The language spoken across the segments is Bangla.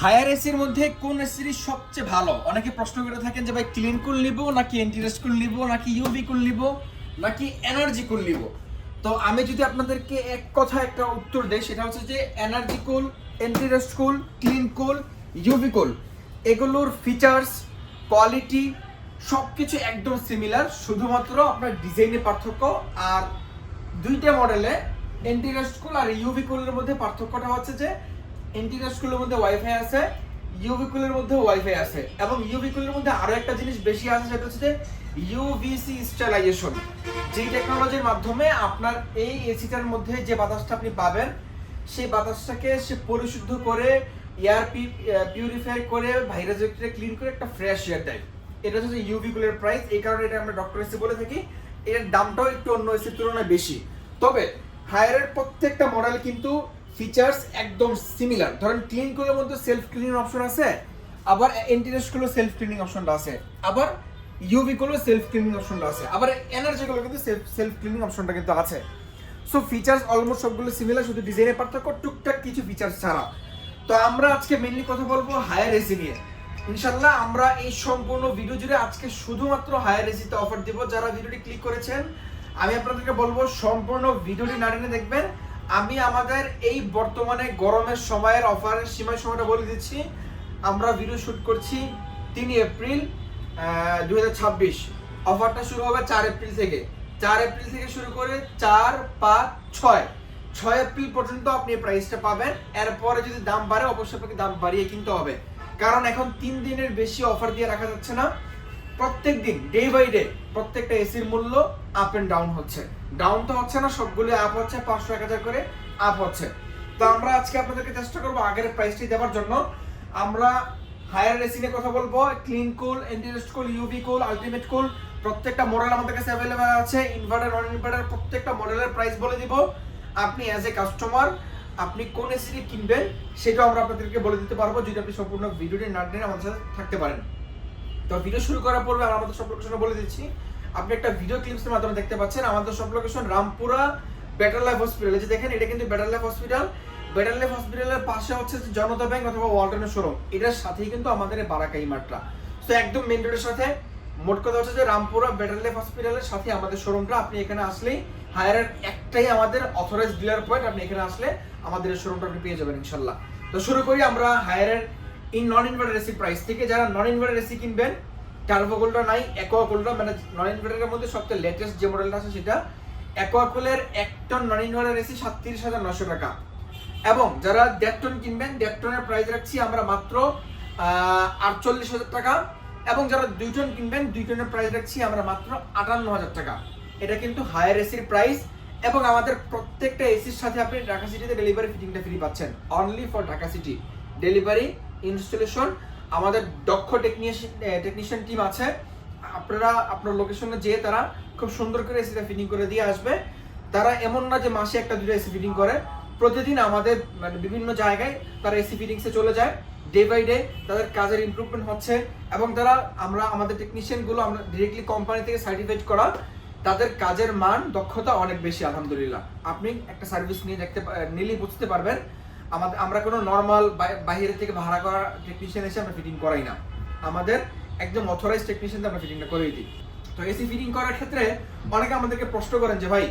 হায়ার এসির মধ্যে কোন এসি সবচেয়ে ভালো? অনেকে প্রশ্ন করে থাকেন যে ভাই ক্লিন কুল নিব নাকি এন্টিরেস্ট কুল নিব নাকি ইউভি কুল নিব নাকি এনার্জি কুল নিব। তো আমি যদি আপনাদেরকে এক কথা একটা উত্তর দেই সেটা হচ্ছে যে এনার্জি কুল, এন্টিরেস্ট কুল, ক্লিন কুল, ইউভি কুল এগুলোর ফিচার্স, কোয়ালিটি সবকিছু একদম সিমিলার, শুধুমাত্র আপনার ডিজাইনের পার্থক্য। আর দুইটা মডেলে এন্টিরেস্ট কুল আর ইউভি কুলের মধ্যে পার্থক্যটা হচ্ছে যে এন্টিরেস্ট কুলের মধ্যে ওয়াইফাই আছে, ইউভি কুলের মধ্যে ওয়াইফাই আছে, এবং ইউভি কুলের মধ্যে আরো একটা জিনিস বেশি আছে সেটা হচ্ছে যে ইউভিসি স্টেলাইজেশন, যেই টেকনোলজির মাধ্যমে আপনার এই এসিটার মধ্যে যে বাতাসটা আপনি পাবেন সেই বাতাসটাকে সে পরিশুদ্ধ করে এয়ার পিউরিফাই করে ভাইরাসকে ক্লিন করে একটা ফ্রেশ এয়ার দেয়। এটা হচ্ছে ইউভি কুলের প্রাইস, এই কারণে এটা আমরা ডক্টর এসি বলে থাকি। এর দামটাও একটু অন্য এসির তুলনায় বেশি। তবে হায়ারের প্রত্যেকটা মডেল কিন্তু ফিচার্স একদম সিমিলার। ধরেন ক্লিন কুলের মধ্যে সেলফ ক্লিনিং অপশন আছে, আবার এন্টিরেস্ট কুলের সেলফ ক্লিনিং অপশনটা আছে, আবার ইউভি কুলের সেলফ ক্লিনিং অপশনটা আছে, আবার এনার্জি কুলের কিন্তু সেলফ ক্লিনিং অপশনটা কিন্তু আছে। সো ফিচার্স অলমোস্ট সবগুলো সিমিলার, শুধু ডিজাইনের পার্থক্য টুকটাক কিছু ফিচার্স ছাড়া। তো আমরা আজকে মেইনলি কথা বলবো হায়ার এসি নিয়ে। ইনশাআল্লাহ আমরা এই সম্পূর্ণ ভিডিও জুড়ে আজকে শুধুমাত্র হায়ার এসিতে অফার দিব। যারা ভিডিওটি ক্লিক করেছেন আমি আপনাদেরকে বলবো সম্পূর্ণ ভিডিওটি না টেনে দেখবেন। আমি আমাদের এই বর্তমানে গরমের সময়ের অফারের সময়টা বলে দিচ্ছি। আমরা ভিডিও শুট করছি 3 এপ্রিল 2026। অফারটা শুরু হবে 4 এপ্রিল থেকে। 4 এপ্রিল থেকে শুরু করে 4, 5, 6 এপ্রিল পর্যন্ত আপনি এই প্রাইসটা পাবেন। এরপরে যদি দাম বাড়ে অবশ্যই আপনাকে দাম বাড়িয়ে কিনতে হবে, কারণ এখন 3 দিনের বেশি অফার দিয়ে রাখা যাচ্ছে না। প্রত্যেক দিন ডে বাই ডে প্রত্যেকটা এসির মূল্য আপ এন্ড ডাউন হচ্ছে। ডাউন তো হচ্ছে না, সবগুলো আপ হচ্ছে, 500-1000 করে আপ হচ্ছে। তো আমরা আজকে আপনাদেরকে চেষ্টা করবো আগের প্রাইসটি দেওয়ার জন্য। আমরা হায়ার এসি নিয়ে কথা বলবো, ক্লিন কুল, এন্টিরেস্ট কুল, ইউভি কুল, আলটিমেট কুল, প্রত্যেকটা মডেল আমাদের কাছে অ্যাভেলেবেল আছে। ইনভার্টার, নন ইনভার্টার প্রত্যেকটা মডেলের প্রাইস বলে দিব। আপনি অ্যাজ এ কাস্টমার আপনি কোন এসিটি কিনবেন সেটাও আমরা আপনাদেরকে বলে দিতে পারবো, যদি আপনি সম্পূর্ণ ভিডিওটি না টেনে আমাদের সাথে থাকতে পারেন। তো ভিডিও শুরু করার পূর্বে আমরা আমাদের সব লোকেশন বলে দিচ্ছি। আপনি একটা ভিডিও ক্লিপসের মাধ্যমে দেখতে পাচ্ছেন আমাদের সব location Rampura better life hospital. এই যে দেখেন, এটা কিন্তু better life hospital. Better life হসপিটালের পাশে হচ্ছে জনতা ব্যাংক অথবা ওয়ালটনের শোরুম, এটার সাথেই কিন্তু আমাদের বারাকাই মার্টটা। তো একদম মেইন রোডের সাথে। মোট কথা হচ্ছে যে রামপুরা বেটার লাইফ হসপিটালের সাথে আমাদের শোরুমটা। আপনি এখানে আসলেই হায়ারের একটাই আমাদের অথরাইজড ডিলার পয়েন্ট। আপনি এখানে আসলে আমাদের এই শোরুমটা আপনি পেয়ে যাবেন ইনশাল্লাহ। তো শুরু করি আমরা হায়ারের নন ইনভার্টার এসি প্রাইস থেকে। যারা নন ইনভার্টার এসি কিনবেন, টার্বো কুলটা নাই, অ্যাকোয়া কুলটা, মানে নন ইনভার্টারের মধ্যে সবচেয়ে লেটেস্ট যে মডেলটা আছে সেটা অ্যাকোয়া কুলের 1 টন নন ইনভার্টার এসি 37,900 টাকা। এবং যারা 1.5 টন কিনবেন, 1.5 টনের প্রাইস রাখছি আমরা মাত্র 48,000 টাকা। এবং যারা 2 টন কিনবেন, 2 টনের প্রাইস রাখছি আমরা মাত্র 58,000 টাকা। এটা কিন্তু হায়ার এসির প্রাইস। এবং আমাদের প্রত্যেকটা এসির সাথে আপনি ঢাকা সিটিতে ডেলিভারি ফিটিংটা ফ্রি পাচ্ছেন, only for Dhaka city. Delivery, installation, আমাদের দক্ষ টেকনিশিয়ান টিম আছে। আপনারা আপনার লোকেশনে যেয়ে তারা খুব সুন্দর করে এসিটা ফিটিং করে দিয়ে আসবে। তারা এমন না যে মাসে 1-2 এসি ফিটিং করে, প্রতিদিন আমাদের মানে বিভিন্ন জায়গায় তারা এসি ফিটিংসে চলে যায়। ডে বাই ডে তাদের কাজের ইমপ্রুভমেন্ট হচ্ছে। এবং তারা আমাদের টেকনিশিয়ানগুলো আমরা ডিরেক্টলি কোম্পানি থেকে সার্টিফাইড করা, তাদের কাজের মান দক্ষতা অনেক বেশি আলহামদুলিল্লাহ। আপনি একটা সার্ভিস নিলেই বুঝতে পারবেন। আমরা কোনো নর্মাল বাইরে থেকে ভাড়া করা টেকনিশিয়ান এসে আমরা ফিটিং করাই না, আমাদের একদম অথরাইজড টেকনিশিয়ান আমরা ফিটিংটা করেই দিই। তো এসি ফিটিং করার ক্ষেত্রে অনেকে আমাদেরকে প্রশ্ন করেন যে ভাই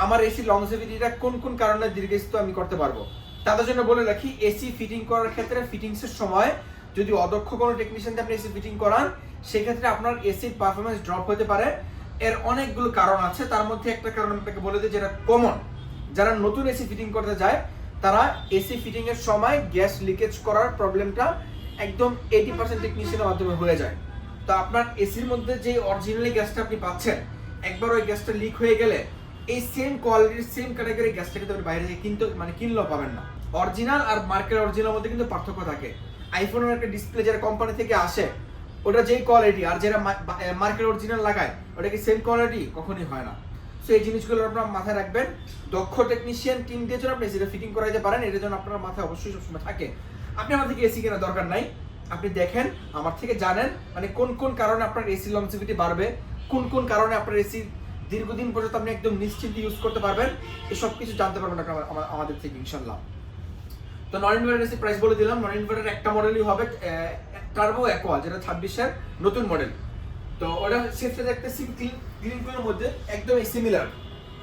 আমার এসি লংজিভিটিটা কোন কোন কারণে দীর্ঘস্থায়ী আমি করতে পারবো। তাদের জন্য বলে রাখি, এসি ফিটিং করার ক্ষেত্রে ফিটিংসের সময় যদি অদক্ষ কোনো টেকনিশিয়ান দিয়ে আপনি এসি ফিটিং করান, সেক্ষেত্রে আপনার এসির পারফরমেন্স ড্রপ হতে পারে। এর অনেকগুলো কারণ আছে, তার মধ্যে একটা কারণ আপনাকে বলে দিই যেটা কমন। যারা নতুন এসি ফিটিং করতে যায় তারা এসি ফিটিং এর সময় গ্যাস লিকেজ করার প্রবলেমটা একদম 80% টেকনিশিয়ানের মাধ্যমে হয়ে যায়। তো আপনার এসির মধ্যে যে অরিজিনালি গ্যাসটা আপনি পাচ্ছেন, একবার ওই গ্যাসটা লিক হয়ে গেলে এই সেম কোয়ালিটির সেম ক্যাটাগরি গ্যাসটা কিন্তু আপনি বাইরে থেকে কিনলেও পাবেন না। অরিজিনাল আর মার্কেট অরিজিনাল মধ্যে কিন্তু পার্থক্য থাকে। আইফোনের একটা ডিসপ্লে যারা কোম্পানি থেকে আসে ওটা যেই কোয়ালিটি, আর যারা মার্কেট অরিজিনাল লাগায় ওটা কি সেম কোয়ালিটি? কখনই হয় না। সো এই জিনিসগুলো আপনারা মাথায় রাখবেন। দক্ষ টেকনিশিয়ান টিম দিয়ে যেন আপনি এসিটা ফিটিং করাইতে পারেন, এটা যেন আপনার মাথায় অবশ্যই সবসময় থাকে। আপনি আমার থেকে এসি কেনার দরকার নাই, আপনি দেখেন আমার থেকে জানেন মানে কোন কোন কারণে আপনার এসি লংজিভিটি বাড়বে, কোন কোন কারণে আপনার এসি দীর্ঘদিন পর্যন্ত আপনি একদম নিশ্চিন্তে ইউজ করতে পারবেন। এই সব কিছু জানতে পারবেন আমাদের থেকে ইনশাল্লাহ। তো তো নন ইনভার্টার এসি প্রাইস বলে দিলাম। নন ইনভার্টার একটা মডেলই হবে টার্বো অ্যাকোয়া, যেটা 26-এর নতুন মডেল। তো ওটা শেপটা দেখতেছি ক্লিন কুলের মধ্যে একদম সিমিলার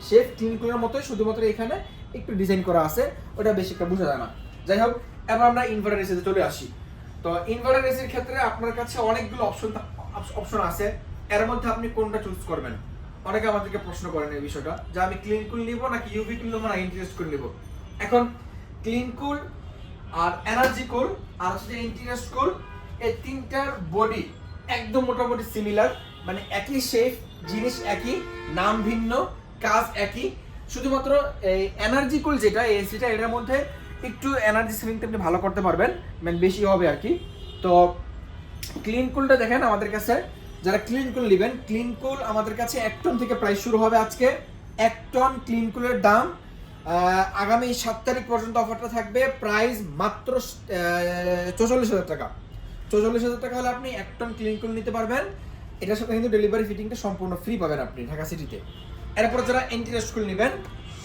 শেপ, ক্লিন কুলের মতোই, শুধুমাত্র এখানে একটু ডিজাইন করা আছে, ওটা বেশি একটা বোঝা যায় না। যাই হোক, এবার আমরা ইনভার্টার এসিতে চলে আসি। তো ইনভার্টার এসির ক্ষেত্রে আপনার কাছে অনেকগুলো অপশন আছে, এর মধ্যে আপনি কোনটা চুজ করবেন। অনেকে আমাদেরকে প্রশ্ন করেন এই বিষয়টা, যে আমি ক্লিন কুল নিব নাকি ইউভি কুল নিব না ইন্টিরিয়ার কুল নিব। এখন ক্লিন কুল আর এনার্জি কুল আর হচ্ছে ইন্টিরিয়ার কুল, এই তিনটার বডি একদম মোটামুটি সিমিলার, মানে একই শেপ, জিনিস একই, নাম ভিন্ন, কাজ একই। শুধুমাত্র এই এনার্জি কুল যেটা এসিটা, এটার মধ্যে একটু এনার্জি সেভিংটা আপনি ভালো করতে পারবেন, মানে বেশি হবে আর কি। তো ক্লিন কুলটা দেখেন আমাদের কাছে, যারা ক্লিন কুল নেবেন, ক্লিন কুল আমাদের কাছে 1 টন থেকে প্রাইস শুরু হবে আজকে। 1 টন ক্লিন কুলের দাম আগামী 7 তারিখ পর্যন্ত অফারটা থাকবে, প্রাইস মাত্র 44,000 টাকা। 44,000 টাকা হলে আপনি 1 টন ক্লিন কুল নিতে পারবেন। এটার সাথে কিন্তু ডেলিভারি ফিটিংটা সম্পূর্ণ ফ্রি পাবেন আপনি ঢাকা সিটিতে। এরপর যারা ইন্টিরিয়ার কুল নেবেন,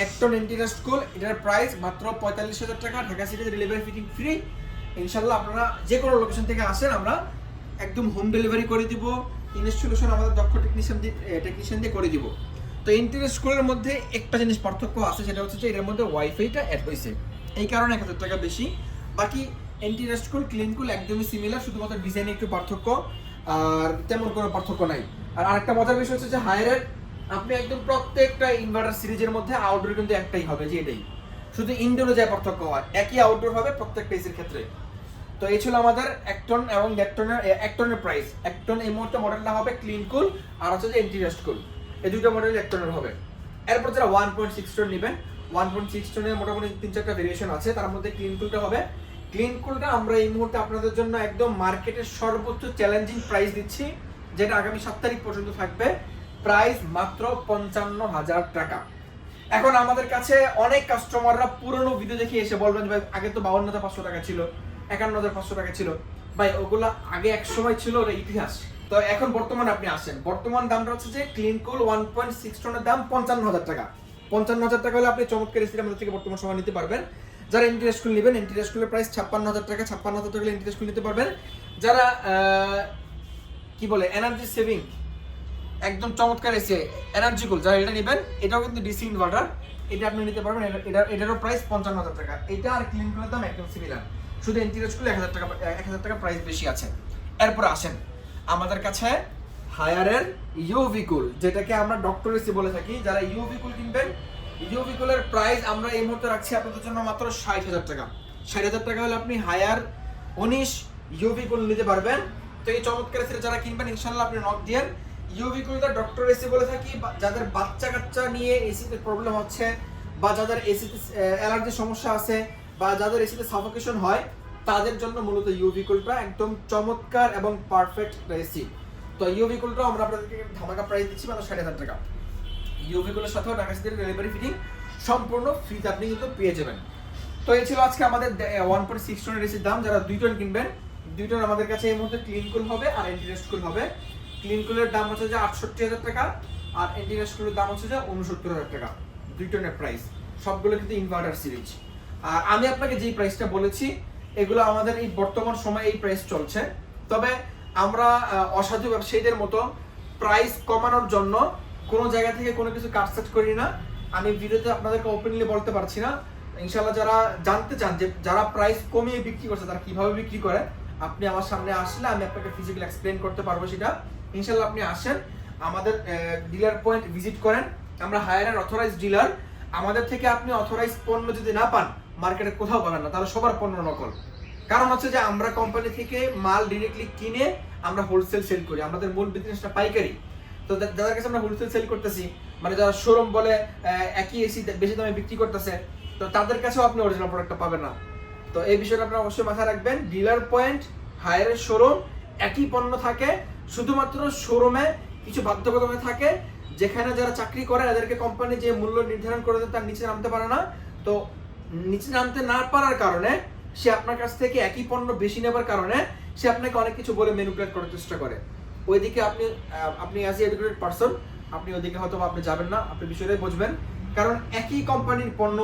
1 টন ইন্টিরিয়ার কুল, এটার প্রাইস মাত্র 45,000 টাকা, ঢাকা সিটিতে ডেলিভারি ফিটিং ফ্রি। ইনশাল্লাহ আপনারা যে কোনো লোকেশন থেকে আসেন, আমরা একদম হোম ডেলিভারি করে দিব, ইনস্টলেশন আমাদের দক্ষ টেকনিশিয়ান দিয়ে করে দিব। তো ইন্টিরিয়ার স্কুলের মধ্যে একটা জিনিস পার্থক্য আছে, সেটা হচ্ছে যে এর মধ্যে ওয়াইফাইটা অ্যাড হয়েছে, এই কারণে 1,000 টাকা বেশি। বাকি ইন্টিরিয়ার স্কুল ক্লিন কুল একদমই সিমিলার, শুধুমাত্র ডিজাইনে একটু পার্থক্য, আর তেমন কোনো পার্থক্য নাই। আর আরেকটা মজার বিষয় হচ্ছে যে হায়ারের আপনি একদম প্রত্যেকটা ইনভার্টার সিরিজের মধ্যে আউটডোর কিন্তু একটাই হবে, যে এটাই, শুধু ইনডোরে যা পার্থক্য হয়, একই আউটডোর হবে প্রত্যেকটা এসির ক্ষেত্রে। তো এই ছিল আমাদের 1 টন এবং 1 টনের প্রাইস। 1 টন এই মুহূর্তে মডেলটা হবে ক্লিন কুল, আর হচ্ছে যে ইন্টিরিয়ার কুল, এই দুটো মডেল 1 টনের হবে। এরপর যারা 1.6 টন নেবেন, 1.6 টনের মোটামুটি 3-4টা ভেরিয়েশন আছে, তার মধ্যে ক্লিন কুলটা হবে। ক্লিন কুলটা আমরা এই মুহূর্তে আপনাদের জন্য একদম মার্কেটের সর্বোচ্চ চ্যালেঞ্জিং প্রাইস দিচ্ছি, যেটা আগামী 7 তারিখ পর্যন্ত থাকবে, প্রাইস মাত্র 55,000 টাকা। এখন আমাদের কাছে অনেক কাস্টমাররা পুরনো ভিডিও দেখে এসে বলবেন, ভাই আগে তো 52,500 টাকা ছিল, 51,500 টাকা ছিল, ভাই ওগুলা আগে এক সময় ছিল, ওটা ইতিহাস। তো এখন বর্তমানে আপনি আসেন, বর্তমান দামটা হচ্ছে যে ক্লিন কুল 1.6 টনের দাম 55,000 টাকা। 55,000 টাকা হলে আপনি চমৎকার এসি আমাদের থেকে বর্তমান সময় নিতে পারবেন। যারা ইন্টিরিয়ার স্কুল নেবেন, ইন্টিরিয়ার স্কুলের প্রাইস 56,000 টাকা, 56,000 টাকা ইন্টিরিয়ার স্কুল নিতে পারবেন। যারা কি বলে এনার্জি সেভিং একদম চমৎকার এসি এনার্জি কুল, যারা এটা নেবেন, এটাও কিন্তু ডিসি ইনভার্টার, এটা আপনি নিতে পারবেন। এটারও প্রাইস 55,000 টাকা। এটা আর ক্লিন কুলের দাম একদম সিমিলার, শুধু ইন্টিরিয়ার স্কুলে 1,000 টাকা প্রাইস বেশি আছে। এরপর আসেন আমাদের কাছে হায়ারের ইউভি কুল, যেটাকে আমরা ডক্টর এসি বলে থাকি। যারা ইউভি কুল কিনবেন, ইউভি কুলের প্রাইস আমরা এই মুহূর্তে রাখছি আপনাদের জন্য মাত্র 60,000 টাকা। 60,000 টাকা হলে আপনি হায়ার 19 ইউভি কুল নিতে পারবেন। তো এই চমৎকার এসি যারা কিনবেন, ইনশাল্লাহ আপনি নক দিয়েন। ইউভি কুলটা ডক্টর এসি বলে থাকি, যাদের বাচ্চা কাচ্চা নিয়ে এসিতে প্রবলেম হচ্ছে, বা যাদের এসিতে অ্যালার্জির সমস্যা আছে, বা যাদের এসিতে সাফোকেশন হয়, তাদের জন্য মূলত ইউভি কুলটা একদম চমৎকার এবং পারফেক্ট এসি। তো ইউভি কুলটা আমরা আপনাদেরকে ধামাকা প্রাইস দিচ্ছি মাত্র 60,000 টাকা। ইউভি কুলের সাথেও ঢাকা সিটির ডেলিভারি ফিটিং সম্পূর্ণ ফ্রিতে আপনি কিন্তু পেয়ে যাবেন। তো এই ছিল আজকে আমাদের 1.6 টনের এসির দাম। যারা 2 টন কিনবেন, 2 টন আমাদের কাছে এই মুহূর্তে ক্লিন কুল হবে আর ইন্টিরিয়ার কুল হবে। ক্লিন কুলের দাম হচ্ছে যে 68,000 টাকা, আর ইন্টিরিয়ার কুলের দাম হচ্ছে যে 69,000 টাকা। 2 টনের প্রাইস সবগুলো কিন্তু ইনভার্টার সিরিজ। আর আমি আপনাকে যেই প্রাইসটা বলেছি, এগুলো আমাদের এই বর্তমান সময়ে এই প্রাইস চলছে। তবে আমরা অসাধু ব্যবসায়ীদের মতো প্রাইস কমানোর জন্য কোনো জায়গা থেকে কোনো কিছু কাটছাট করি না। আমি ভিডিওতে আপনাদেরকে ওপেনলি বলতে পারছি না। ইনশাআল্লাহ যারা জানতে চান যে যারা প্রাইস কমিয়ে বিক্রি করছে তারা কিভাবে বিক্রি করে, আপনি আমার সামনে আসলে আমি আপনাকে ফিজিক্যালি এক্সপ্লেন করতে পারবো সেটা। ইনশাআল্লাহ আপনি আসেন, আমাদের ডিলার পয়েন্ট ভিজিট করেন। আমরা হায়ার অথরাইজ ডিলার। আমাদের থেকে আপনি অথরাইজ পণ্য যদি না পান, মার্কেটে কোথাও পাবেন না, তাহলে সবার পণ্য নকল। কারণ হচ্ছে যে আমরা কোম্পানি থেকে মাল ডিরেক্টলি কিনে আমরা হোলসেল সেল করি, আমাদের মূল বিজনেসটা পাইকারি। তো যাদের কাছে আমরা হোলসেল সেল করতেছি, মানে যারা শোরুম বলে একই এসি বেশি দামে বিক্রি করতেছে, তো তাদের কাছেও আপনি অরিজিনাল প্রোডাক্টটা পাবেন না। তো এই বিষয়টা আপনারা অবশ্যই মাথায় রাখবেন। ডিলার পয়েন্ট, হায়ারের শোরুম, একই পণ্য থাকে, শুধুমাত্র শোরুমে কিছু বাধ্যবাধকতা থাকে, যেখানে যারা চাকরি করে এদেরকে কোম্পানি যে মূল্য নির্ধারণ করে দেয় তার নিচে নামতে পারে না। তো নিচে নামতে না পারার কারণে সে আপনার কাছ থেকে একই পণ্য বেশি নেবার কারণে সে আপনাকে অনেক কিছু বলে ম্যানিপুলেট করার চেষ্টা করে। ওইদিকে আপনি অ্যাজ এ এডুকেটেড পারসন, আপনি ওইদিকে হয়তো আপনি যাবেন না, আপনি বিষয়টাই বুঝবেন। কারণ একই কোম্পানির পণ্য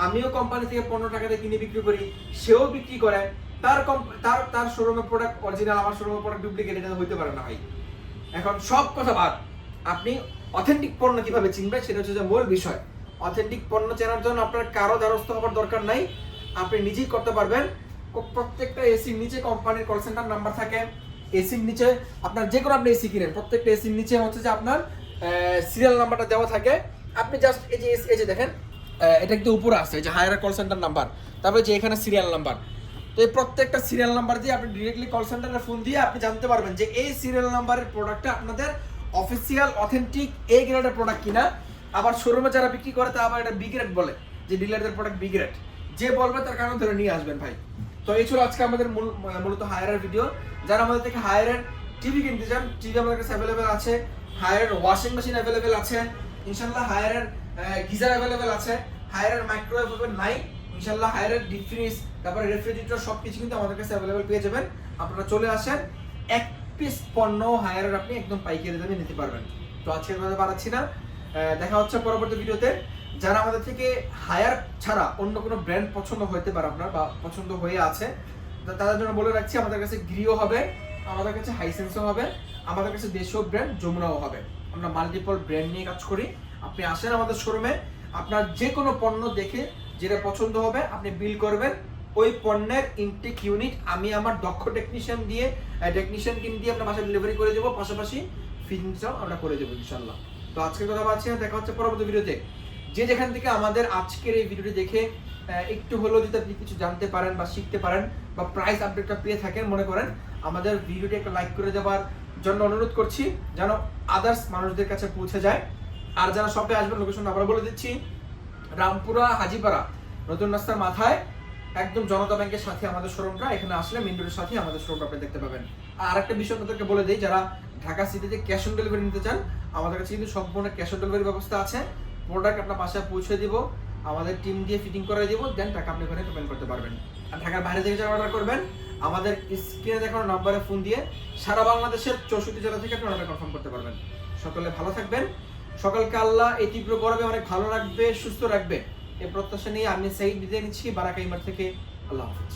আমিও কোম্পানি থেকে 15 টাকা দিয়ে কিনে বিক্রি করি, সেও বিক্রি করে, তার শোরুমের প্রোডাক্ট অরিজিনাল, আমার শোরুমের প্রোডাক্ট ডুপ্লিকেট, এটা হইতে পারে না ভাই। এখন সব কথা বাদ, আপনি অথেন্টিক পণ্য কিভাবে চিনবেন সেটা হচ্ছে যে মূল বিষয়। অথেন্টিক পণ্য চেনার জন্য আপনার কারো দ্বারস্থ হওয়ার দরকার নাই, আপনি নিজেই করতে পারবেন। প্রত্যেকটা এসির নিচে কোম্পানির কল সেন্টার নাম্বার থাকে, এসির নিচে আপনার যে কোনো আপনি এসি কিনেন প্রত্যেকটা এসির নিচে হচ্ছে যে আপনার সিরিয়াল নাম্বারটা দেওয়া থাকে। আপনি জাস্ট এই যে দেখেন, এটা কিন্তু উপরে আছে, এই যে হায়ার কল সেন্টার নাম্বার, তারপরে যে এখানে সিরিয়াল নাম্বার। তো এই প্রত্যেকটা সিরিয়াল নাম্বার দিয়ে আপনি ডিরেক্টলি কল সেন্টারে ফোন দিয়ে আপনি জানতে পারবেন যে এই সিরিয়াল নাম্বারের প্রোডাক্টটা আপনাদের অফিসিয়াল অথেন্টিক এ গ্রেডের প্রোডাক্ট কিনা। আবার শোরুমে যারা বিক্রি করে তা আবার এটা বি গ্রেড বলে, যে ডিলারদের প্রোডাক্ট বি গ্রেড, যে বলবে তার কারণে ধরে নিয়ে আসবেন ভাই। তো এই ছিল আজকে আমাদের মূলত হায়ারের ভিডিও। যারা আমাদের থেকে হায়ারের টিভি কিনতে চান, টিভি আমাদের কাছে অ্যাভেলেবেল আছে, হায়ারের ওয়াশিং মেশিন অ্যাভেলেবেল আছে ইনশাল্লাহ, হায়ারের গিজার অ্যাভেলেবেল আছে, হায়ারের মাইক্রোওয়েভ ওভেন নাই ইনশাল্লাহ, হায়ারের ডিপ ফ্রিজ, তারপরে রেফ্রিজারেটর সবকিছু কিন্তু আমাদের কাছে অ্যাভেলেবেল পেয়ে যাবেন। আপনারা চলে আসেন, এক পিস পণ্য হায়ারের আপনি একদম পাইকারি দামে নিতে পারবেন। তো আজকের কথা বাড়াচ্ছি না, দেখা হচ্ছে পরবর্তী ভিডিওতে। যারা আমাদের থেকে হায়ার ছাড়া অন্য কোনো ব্র্যান্ড পছন্দ হতে পারে আপনার বা পছন্দ হয়ে আছে, তাদের জন্য বলে রাখছি আমাদের কাছে গ্রিও হবে, আমাদের কাছে হাইসেন্সও হবে, আমাদের কাছে দেশীয় ব্র্যান্ড যমুনাও হবে। আমরা মাল্টিপল ব্র্যান্ড নিয়ে কাজ করি। আপনি আসেন আমাদের শোরুমে, আপনার যে কোনো পণ্য দেখে যেটা পছন্দ হবে আপনি বিল করবেন, ওই পণ্যের ইনটেক ইউনিট আমি আমার দক্ষ টেকনিশিয়ান দিয়ে আপনার বাসায় ডেলিভারি করে দেবো, পাশাপাশি ফিটিংসটাও আমরা করে দেবো ইনশাল্লাহ। তো আজকের কথা বলছি, দেখা হচ্ছে পরবর্তী ভিডিওতে। যে যেখান থেকে আমাদের আজকের এই ভিডিওটি দেখে একটু হলেও যদি আপনি কিছু জানতে পারেন বা শিখতে পারেন বা প্রাইস আপডেটটা পেয়ে থাকেন, মনে করেন আমাদের ভিডিওটি একটা লাইক করে দেওয়ার জন্য অনুরোধ করছি, যেন আদার্স মানুষদের কাছে পৌঁছে যায়। আর যারা শপে আসবেন, লোকেশন আবার বলে দিচ্ছি, রামপুরা হাজিপাড়া নতুন রাস্তার মাথায় একদম জনতা ব্যাংকের সাথে আমাদের শোরুমটা, এখানে আসলে মেইন রোডের সাথে আমাদের শোরুমটা আপনি দেখতে পাবেন। আর একটা বিষয় আপনাদেরকে বলে দিই, যারা ঢাকা সিটিতে ক্যাশ অন ডেলিভারি নিতে চান, আমাদের কাছে কিন্তু সম্পূর্ণ ক্যাশ অন ডেলিভারি ব্যবস্থা আছে। প্রোডাক্ট আপনার বাসায় পৌঁছে দিব, আমাদের টিম দিয়ে ফিটিং করে দিব, দেন টাকা আপনি ওখানে পেমেন্ট করতে পারবেন। আর ঢাকার বাইরে থেকে যারা অর্ডার করবেন, আমাদের স্ক্রিনে দেখানো নাম্বারে ফোন দিয়ে সারা বাংলাদেশের 64 জেলা থেকে আপনি অর্ডার কনফার্ম করতে পারবেন। সকলে ভালো থাকবেন, সকালকে আল্লাহ এই তীব্র গরমে অনেক ভালো রাখবে, সুস্থ রাখবে, এই প্রত্যাশা নিয়ে আমি সাইদ বিদায় নিচ্ছি বারাকা ইমার থেকে। আল্লাহ হাফেজ।